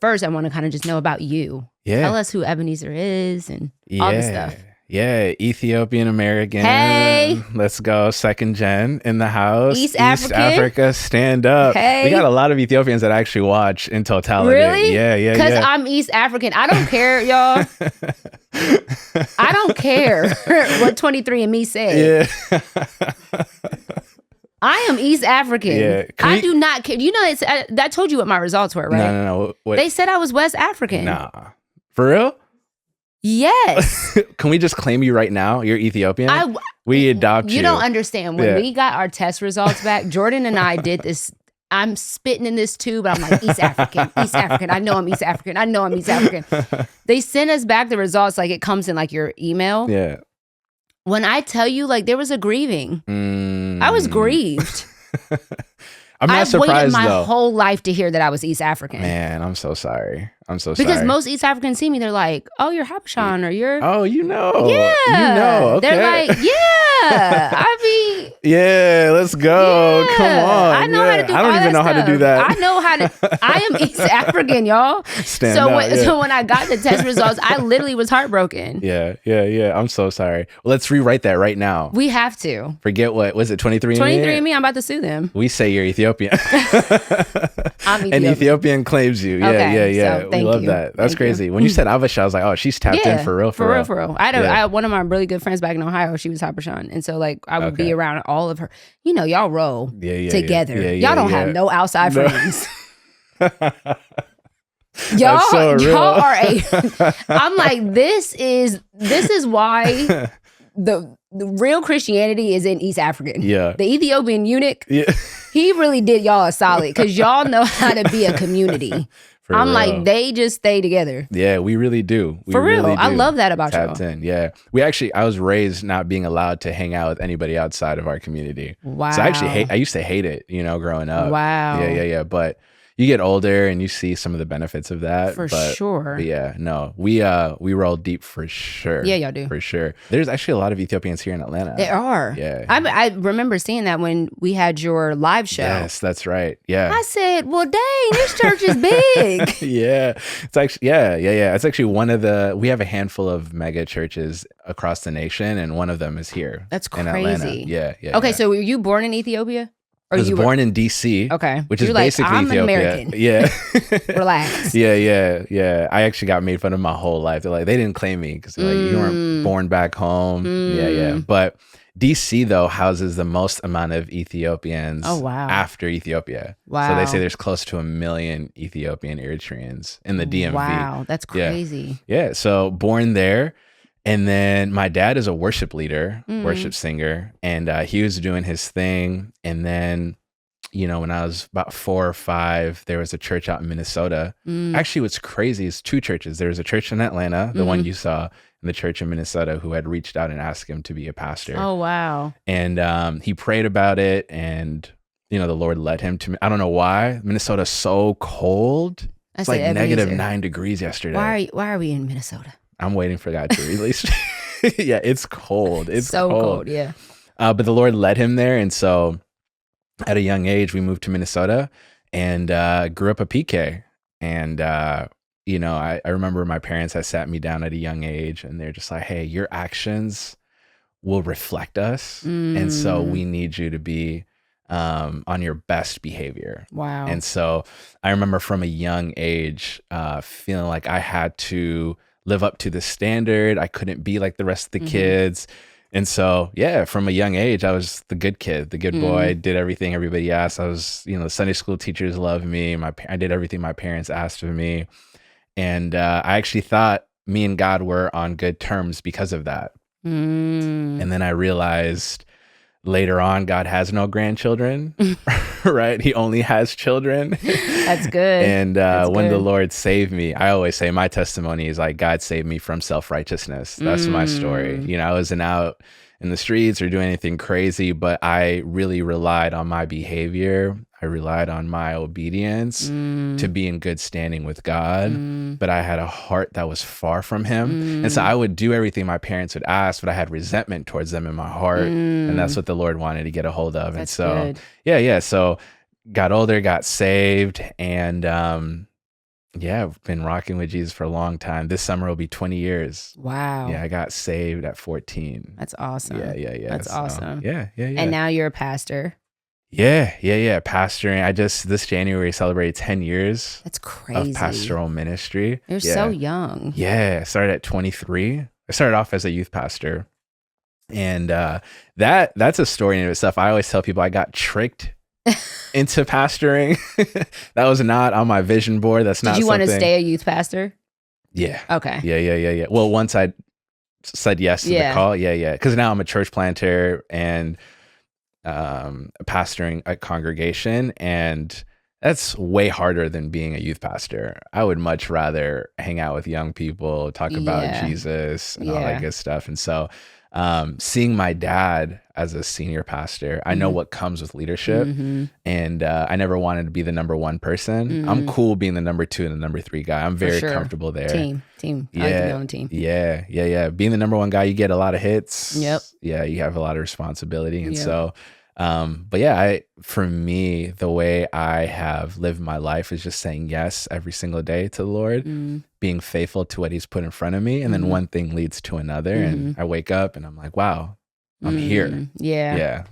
first, I want to kind of just know about you. Yeah. Tell us who Ebenezer is and all the stuff. Yeah, Ethiopian American. Hey. Let's go. Second gen in the house. East African. Africa, stand up. Hey. We got a lot of Ethiopians that actually watch in Totality. Really? Yeah. Because I'm East African. I don't care, y'all. I don't care what 23andMe said. Yeah. I am East African. Yeah. I do not care. You know, I told you what my results were, right? No. Wait. They said I was West African. Nah. For real? Yes. Can we just claim you right now? You're Ethiopian? We adopt you. You don't understand. When we got our test results back, Jordan and I did this. I'm spitting in this tube. I'm like, East African, East African. I know I'm East African. I know I'm East African. They sent us back the results like it comes in like your email. Yeah. When I tell you, like, there was a grieving. I was grieved. I'm not surprised, I've waited my though. whole life to hear that I was East African. Man, I'm so sorry. Because most East Africans see me, they're like, oh, you're Habeshan or you're... Oh, you know. Yeah. You know. Okay. They're like, yeah. I mean... Yeah, let's go. Yeah. Come on. I know how to do I don't even know how to do that. I know how to... I am East African, y'all. So when I got the test results, I literally was heartbroken. Yeah. I'm so sorry. Well, let's rewrite that right now. We have to. Forget what... Was it 23andMe? 23andMe, I'm about to sue them. We say you're Ethiopian. I'm Ethiopian. And Ethiopian claims you. Yeah, Okay, yeah. so We love that. That's crazy. When you said Habesha, I was like, oh, she's tapped in for real. For real. I had one of my really good friends back in Ohio. She was Habeshan. And so like I would be around all of her. You know, y'all roll together. Y'all don't have no outside friends. Y'all are I'm like, this is why the real Christianity is in East African. Yeah. The Ethiopian eunuch, he really did y'all a solid because y'all know how to be a community. I'm like, they just stay together. Yeah, we really do. For real. I love that about y'all. Tapped in. Yeah. I was raised not being allowed to hang out with anybody outside of our community. Wow. So I used to hate it, growing up. Wow. Yeah. But you get older and you see some of the benefits of that. For sure. But yeah, no, we roll deep for sure. Yeah, y'all do. For sure. There's actually a lot of Ethiopians here in Atlanta. There are. Yeah. I remember seeing that when we had your live show. Yes, that's right. Yeah. I said, well, dang, this church is big. Yeah. It's actually, yeah. It's actually we have a handful of mega churches across the nation, and one of them is here. That's in Atlanta. crazy. Yeah. Okay, so were you born in Ethiopia? I was born in DC. Okay. Which is basically I'm Ethiopia. American. Yeah. Relax. Yeah. I actually got made fun of my whole life. They're like, they didn't claim me because you weren't born back home. Yeah. But DC, though, houses the most amount of Ethiopians after Ethiopia. Wow. So they say there's close to 1 million Ethiopian Eritreans in the DMV. Wow, that's crazy. Yeah. So born there. And then my dad is a worship leader, worship singer, and he was doing his thing. And then, when I was about 4 or 5, there was a church out in Minnesota. Actually, what's crazy is 2 churches. There was a church in Atlanta, the one you saw, and the church in Minnesota, who had reached out and asked him to be a pastor. Oh, wow. And he prayed about it, and, the Lord led him to me. I don't know why. Minnesota's so cold. It's like negative 9 degrees yesterday. Why are we in Minnesota? I'm waiting for God to release. Yeah, it's cold. It's so cold. Yeah. But the Lord led him there. And so at a young age, we moved to Minnesota and grew up a PK. And, I remember my parents had sat me down at a young age and they're just like, hey, your actions will reflect us. And so we need you to be on your best behavior. Wow. And so I remember from a young age feeling like I had to live up to the standard. I couldn't be like the rest of the kids. And so, from a young age, I was the good kid, the good boy, did everything everybody asked. I was, the Sunday school teachers loved me. I did everything my parents asked of me. And I actually thought me and God were on good terms because of that. And then I realized later on, God has no grandchildren, right? He only has children. That's good. And when the Lord saved me, I always say my testimony is like, God saved me from self-righteousness. That's my story. I wasn't out in the streets or doing anything crazy, but I really relied on my behavior. I relied on my obedience to be in good standing with God, but I had a heart that was far from him. And so I would do everything my parents would ask, but I had resentment towards them in my heart. And that's what the Lord wanted to get a hold of. That's and so, good. So got older, got saved, and Yeah, I've been rocking with Jesus for a long time. This summer will be 20 years. Wow. Yeah, I got saved at 14. That's awesome. Yeah. That's So, awesome. yeah. And now you're a pastor. Yeah. Pastoring. I just this January celebrated 10 years That's of crazy. pastoral ministry. You're so young. Yeah. I started at 23. I started off as a youth pastor. And that's a story in itself. I always tell people I got tricked into pastoring. That was not on my vision board. That's not Did you something. want to stay a youth pastor? Yeah. Okay. Yeah. Well, once I said yes to the call, because now I'm a church planter and pastoring a congregation, and that's way harder than being a youth pastor. I would much rather hang out with young people, talk about Jesus and all that good stuff. And so seeing my dad as a senior pastor, I know what comes with leadership, and I never wanted to be the number one person. I'm cool being the number 2 and the number 3 guy. I'm very comfortable there. Team. I like to be on a team. Yeah. Being the number 1 guy, you get a lot of hits. Yep. Yeah, you have a lot of responsibility. And so, but yeah, for me, the way I have lived my life is just saying yes every single day to the Lord, being faithful to what he's put in front of me. And then one thing leads to another. And I wake up and I'm like, wow, I'm here. Yeah.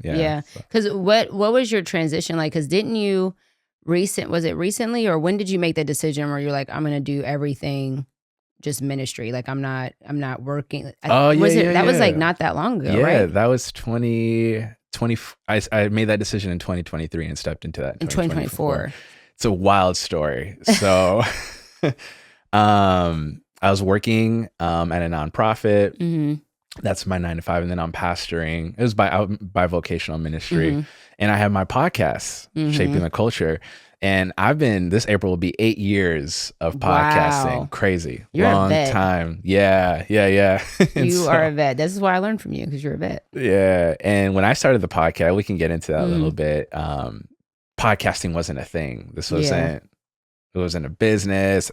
Because what was your transition like? Because didn't you was it recently, or when did you make that decision where you're like, I'm going to do everything just ministry? Like I'm not working. That was like not that long ago, right? Yeah, that was 2020. I made that decision in 2023 and stepped into that in 2024. It's a wild story. So I was working at a nonprofit. That's my 9 to 5. And then I'm pastoring. It was by vocational ministry. And I have my podcast, Shaping the Culture. And this April will be 8 years of podcasting. Wow. Crazy. You're long a vet. time. Yeah. You are a vet. This is why I learned from you, because you're a vet. Yeah. And when I started the podcast, we can get into that a little bit. Podcasting wasn't a thing. This wasn't, it wasn't a business.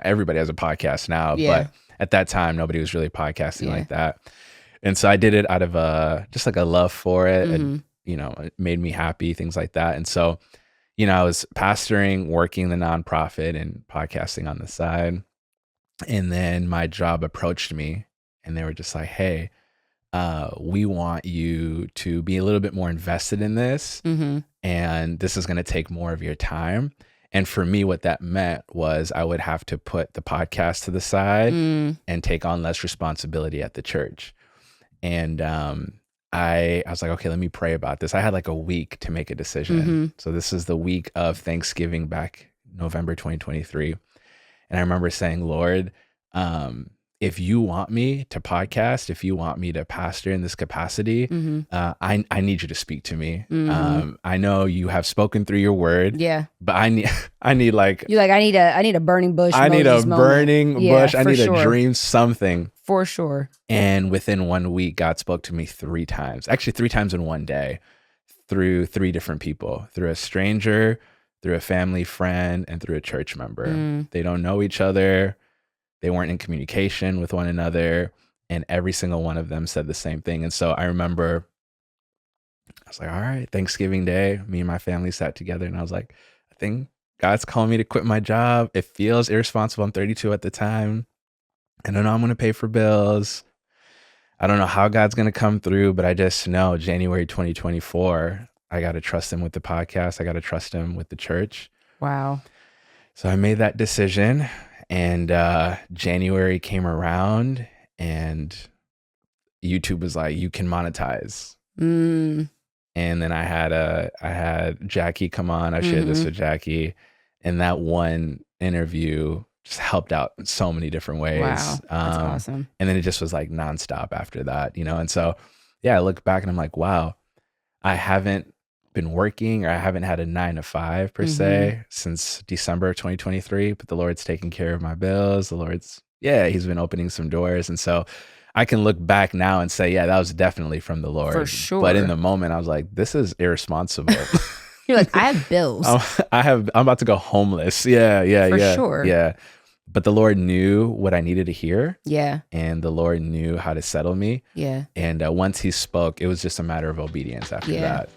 Everybody has a podcast now, but at that time, nobody was really podcasting like that. And so I did it out of just like a love for it. And, it made me happy, things like that. And so, I was pastoring, working the nonprofit and podcasting on the side. And then my job approached me and they were just like, hey, we want you to be a little bit more invested in this. And this is going to take more of your time. And for me, what that meant was I would have to put the podcast to the side and take on less responsibility at the church. And I was like, okay, let me pray about this. I had like a week to make a decision. So this is the week of Thanksgiving back November 2023. And I remember saying, Lord, if you want me to podcast, if you want me to pastor in this capacity, I need you to speak to me. I know you have spoken through your word. Yeah. But I need like, you're like, I need a burning bush. I need a burning bush. I need a dream, something. For sure. And within 1 week, God spoke to me 3 times, actually 3 times in one day, through 3 different people, through a stranger, through a family friend, and through a church member. They don't know each other. They weren't in communication with one another. And every single one of them said the same thing. And so I remember, I was like, all right, Thanksgiving Day, me and my family sat together and I was like, I think God's calling me to quit my job. It feels irresponsible. I'm 32 at the time. I don't know I'm going to pay for bills. I don't know how God's going to come through, but I just know January 2024, I got to trust him with the podcast. I got to trust him with the church. Wow. So I made that decision. And January came around and YouTube was like, you can monetize. And then I had Jackie come on. I shared this with Jackie. And that one interview just helped out in so many different ways. Wow, that's awesome. And then it just was like nonstop after that, And so, I look back and I'm like, wow, I haven't been working, or I haven't had a 9 to 5 per se since December of 2023, but the Lord's taking care of my bills. The Lord's, he's been opening some doors. And so I can look back now and say, that was definitely from the Lord. For sure. But in the moment I was like, this is irresponsible. You're like, I have bills. I'm about to go homeless. For sure. Yeah. But the Lord knew what I needed to hear. Yeah. And the Lord knew how to settle me. Yeah. And once he spoke, it was just a matter of obedience after that.